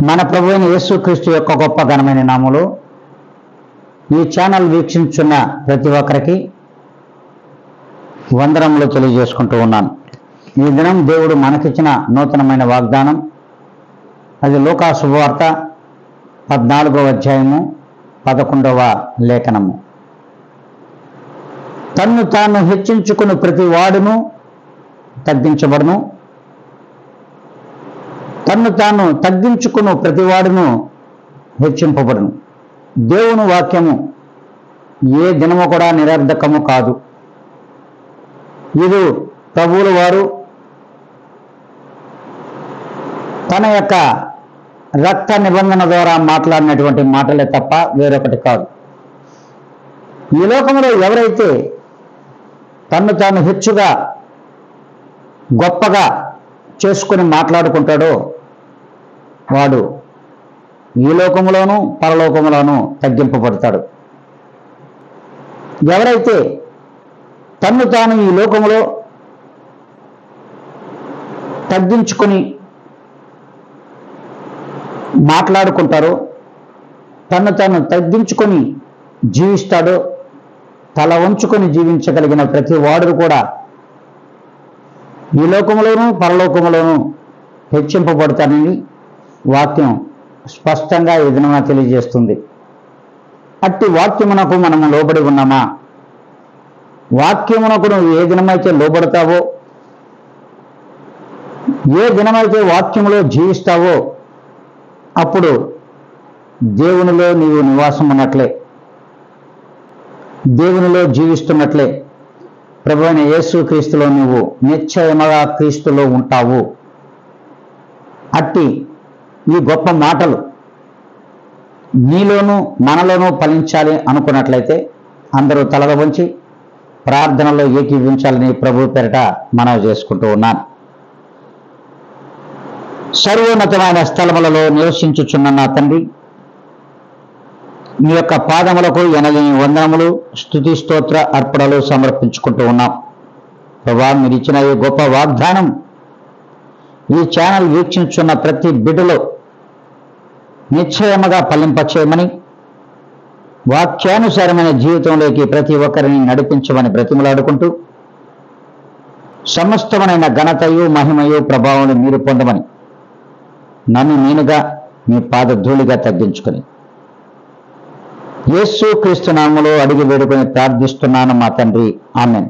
మన ప్రభువైన యేసుక్రీస్తు యొక్క గొప్ప ఘనమైన నామములో ఈ ఛానల్ వీక్షించున్న ప్రతి ఒక్కరికి వందనములు తెలియజేసుకుంటూ ఉన్నాను. ఈ దినం దేవుడు మనకిచ్చిన నూతనమైన వాగ్దానం, అది లూకా శుభవార్త 14వ అధ్యాయము 11వ లేఖనము. తన్ను తాను హెచ్చించుకుని ప్రతి వాడును తగ్గించబడును, తన్ను తాను తగ్గించుకుని ప్రతివాడును హెచ్చింపబడును. దేవుని వాక్యము ఏ దినము కూడా నిరర్ధకము కాదు. ఇది ప్రభువుల వారు తన యొక్క రక్త నిబంధన ద్వారా మాట్లాడినటువంటి మాటలే తప్ప వేరొకటి కాదు. ఈ లోకంలో ఎవరైతే తన్ను తాను హెచ్చుగా గొప్పగా చేసుకుని మాట్లాడుకుంటాడో వాడు ఈ లోకములోనూ పరలోకములోనూ తగ్గింపబడతాడు. ఎవరైతే తన్ను తాను ఈ లోకములో తగ్గించుకొని మాట్లాడుకుంటారో, తన్ను తాను తగ్గించుకొని జీవిస్తాడో, తల వంచుకొని జీవించగలిగిన ప్రతి వాడు కూడా ఈ లోకములోనూ పరలోకములోనూ హెచ్చింపబడతానని వాక్యం స్పష్టంగా ఈ దినమున తెలియజేస్తుంది. అట్టి వాక్యమునకు మనము లోబడి ఉన్నామా? వాక్యమునకు నువ్వు ఏ దినమైతే లోబడతావో, ఏ దినమైతే వాక్యములో జీవిస్తావో, అప్పుడు దేవునిలో నీవు నివాసం ఉన్నట్లే, దేవునిలో జీవిస్తున్నట్లే. ప్రభువైన యేసుక్రీస్తులో నువ్వు నిశ్చయముగా క్రీస్తులో ఉంటావు. అట్టి ఈ గొప్ప మాటలు నీలోనూ మనలోనూ ఫలించాలి అనుకున్నట్లయితే అందరూ తలలు వంచి ప్రార్థనలో ఏకీవించాలని ప్రభు పేరిట మనవి చేసుకుంటూ ఉన్నాను. సర్వోన్నతమైన స్థలములలో నివసించుచున్న నా తండ్రి, మీ యొక్క పాదములకు ఎనలేని వందనములు, స్తుతి స్తోత్ర అర్పణలు సమర్పించుకుంటూ ఉన్నాం. ప్రభా, మీరు ఇచ్చిన ఈ గొప్ప వాగ్దానం ఈ ఛానల్ వీక్షించున్న ప్రతి బిడ్డలో నిశ్చయముగా ఫలింపచేయమని, వాక్యానుసారమైన జీవితంలోకి ప్రతి ఒక్కరిని నడిపించమని బ్రతిమలాడుకుంటూ, సమస్తమైన ఘనతయు మహిమయు ప్రభావం మీరు పొందమని నన్ను నేనుగా మీ పాదధూళిగా తగ్గించుకొని యేసుక్రీస్తు నామములో అడిగి వేడుకొని ప్రార్థిస్తున్నాను మా తండ్రి. ఆమేన్.